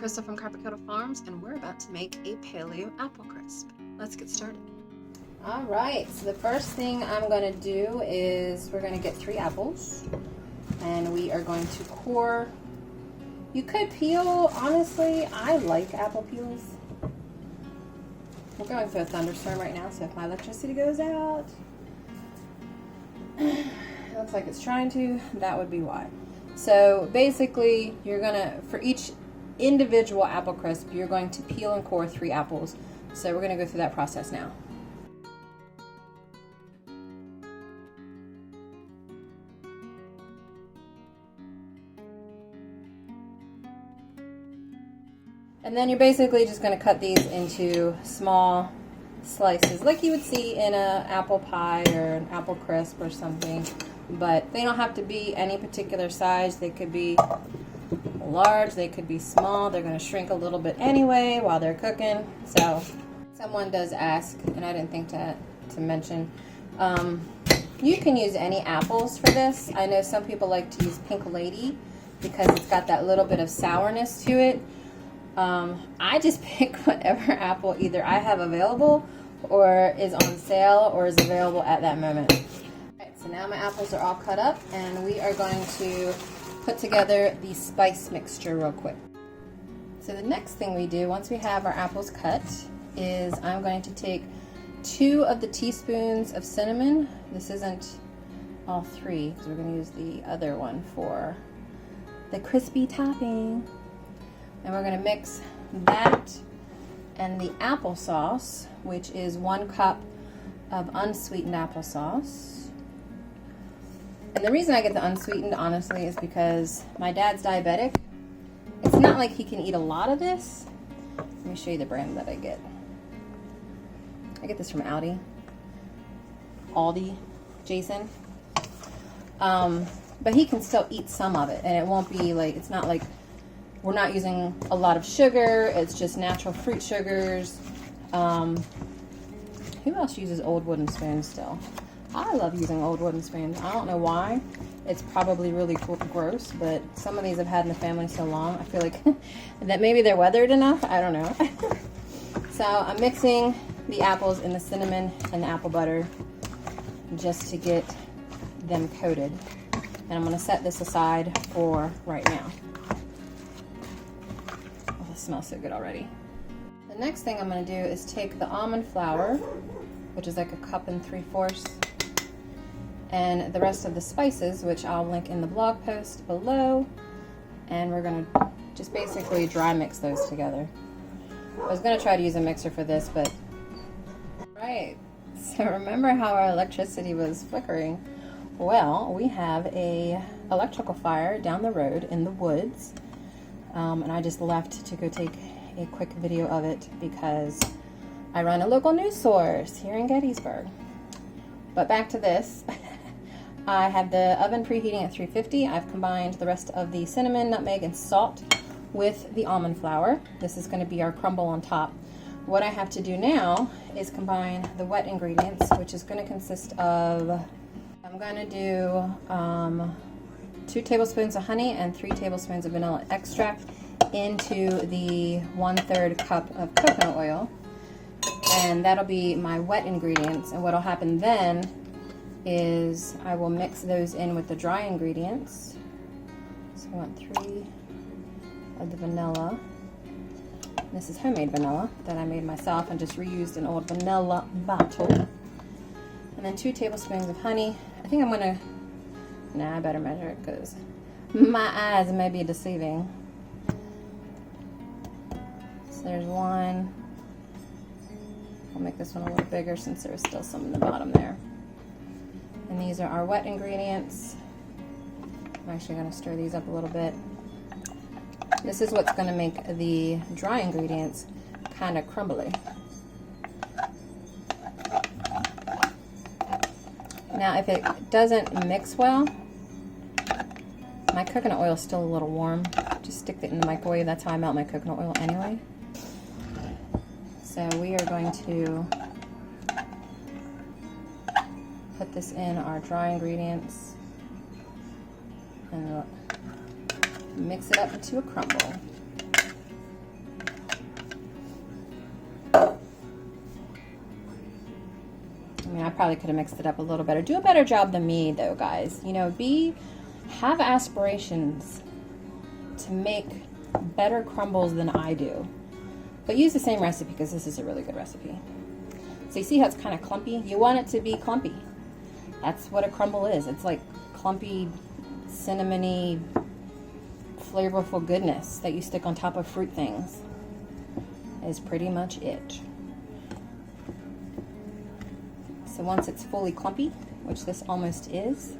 Krista from Kettle Farms, and we're about to make a paleo apple crisp. Let's get started. All right, so the first thing I'm going to do is we're going to get 3 apples, and we are going to core. You could peel, honestly, I like apple peels. We're going through a thunderstorm right now, so if my electricity goes out, it looks like it's trying to, that would be why. So basically, you're gonna, for each individual apple crisp, you're going to peel and core 3 apples. So we're gonna go through that process now. And then you're basically just going to cut these into small slices like you would see in an apple pie or an apple crisp or something. But they don't have to be any particular size. They could be large, they could be small. They're going to shrink a little bit anyway while they're cooking. So someone does ask, and I didn't think to mention, you can use any apples for this. I know some people like to use Pink Lady because it's got that little bit of sourness to it. I just pick whatever apple either I have available or is on sale or is available at that moment. Alright, so now my apples are all cut up and we are going to put together the spice mixture real quick. So the next thing we do once we have our apples cut is I'm going to take 2 of the teaspoons of cinnamon. This isn't all 3 because we're going to use the other one for the crispy topping. And we're going to mix that and the applesauce, which is 1 cup of unsweetened applesauce. And the reason I get the unsweetened, honestly, is because my dad's diabetic. It's not like he can eat a lot of this. Let me show you the brand that I get. I get this from Aldi, Jason. But he can still eat some of it, and it won't be like, it's not like, we're not using a lot of sugar. It's just natural fruit sugars. Who else uses old wooden spoons still? I love using old wooden spoons. I don't know why. It's probably really gross, but some of these I've had in the family so long, I feel like that maybe they're weathered enough. I don't know. So I'm mixing the apples in the cinnamon and the apple butter just to get them coated. And I'm gonna set this aside for right now. Smells so good already. The next thing I'm going to do is take the almond flour, which is like 1 3/4 cups, and the rest of the spices, which I'll link in the blog post below, and we're going to just basically dry mix those together. I was going to try to use a mixer for this, but right, so remember how our electricity was flickering? Well, we have a electrical fire down the road in the woods. And I just left to go take a quick video of it because I run a local news source here in Gettysburg. But back to this. I have the oven preheating at 350. I've combined the rest of the cinnamon, nutmeg, and salt with the almond flour. This is going to be our crumble on top. What I have to do now is combine the wet ingredients, which is going to consist of, I'm going to do 2 tablespoons of honey and 3 tablespoons of vanilla extract into the 1/3 cup of coconut oil, and that'll be my wet ingredients. And what'll happen then is I will mix those in with the dry ingredients. So I want 3 of the vanilla. This is homemade vanilla that I made myself and just reused an old vanilla bottle. And then 2 tablespoons of honey. I think I'm gonna, nah, I better measure it because my eyes may be deceiving. So there's 1. I'll make this one a little bigger since there's still some in the bottom there. And these are our wet ingredients. I'm actually going to stir these up a little bit. This is what's going to make the dry ingredients kind of crumbly. Now if it doesn't mix well, my coconut oil is still a little warm. Just stick it in the microwave. That's how I melt my coconut oil anyway. So we are going to put this in our dry ingredients and mix it up into a crumble. I mean, I probably could have mixed it up a little better. Do a better job than me, though, guys. You know, have aspirations to make better crumbles than I do. But use the same recipe because this is a really good recipe. So you see how it's kind of clumpy? You want it to be clumpy. That's what a crumble is. It's like clumpy, cinnamony, flavorful goodness that you stick on top of fruit things. Is pretty much it. So once it's fully clumpy, which this almost is,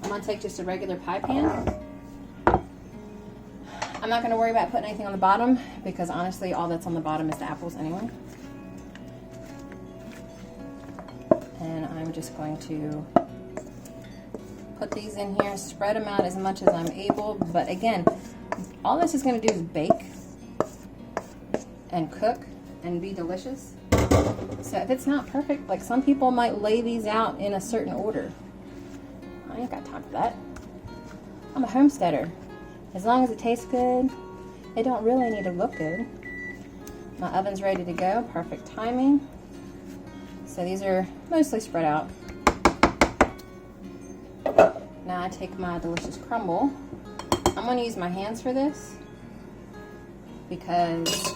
I'm gonna take just a regular pie pan. I'm not gonna worry about putting anything on the bottom because honestly, all that's on the bottom is the apples anyway. And I'm just going to put these in here, spread them out as much as I'm able. But again, all this is gonna do is bake and cook and be delicious. So if it's not perfect, like some people might lay these out in a certain order. I ain't got time for that. I'm a homesteader. As long as it tastes good, it don't really need to look good. My oven's ready to go, perfect timing. So these are mostly spread out. Now I take my delicious crumble. I'm gonna use my hands for this because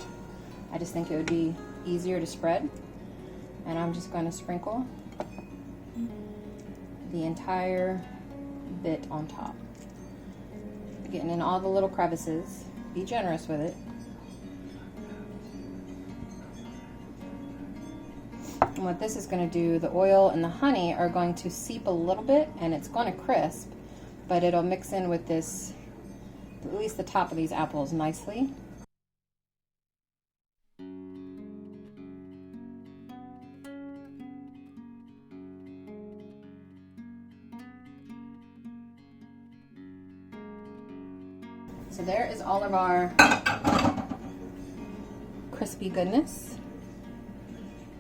I just think it would be easier to spread. And I'm just gonna sprinkle the entire bit on top. Getting in all the little crevices. Be generous with it. And what this is going to do, the oil and the honey are going to seep a little bit and it's going to crisp, but it'll mix in with this, at least the top of these apples nicely. So there is all of our crispy goodness.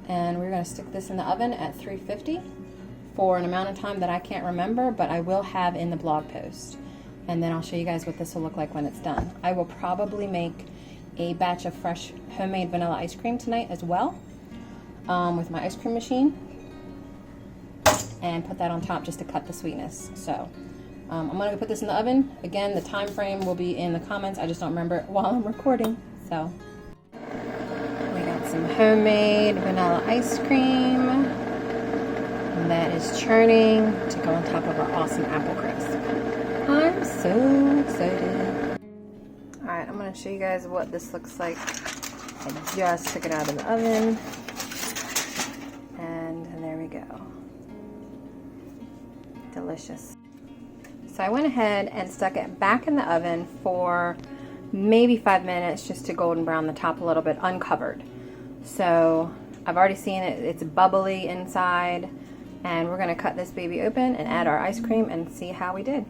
And we're going to stick this in the oven at 350 for an amount of time that I can't remember, but I will have in the blog post. And then I'll show you guys what this will look like when it's done. I will probably make a batch of fresh homemade vanilla ice cream tonight as well with my ice cream machine and put that on top just to cut the sweetness. So I'm going to put this in the oven. Again, the time frame will be in the comments. I just don't remember it while I'm recording. So we got some homemade vanilla ice cream. And that is churning to go on top of our awesome apple crisp. I'm so excited. Alright, I'm going to show you guys what this looks like. I just took it out of the oven. And there we go. Delicious. So I went ahead and stuck it back in the oven for maybe 5 minutes just to golden brown the top a little bit, uncovered. So I've already seen it, it's bubbly inside, and we're going to cut this baby open and add our ice cream and see how we did.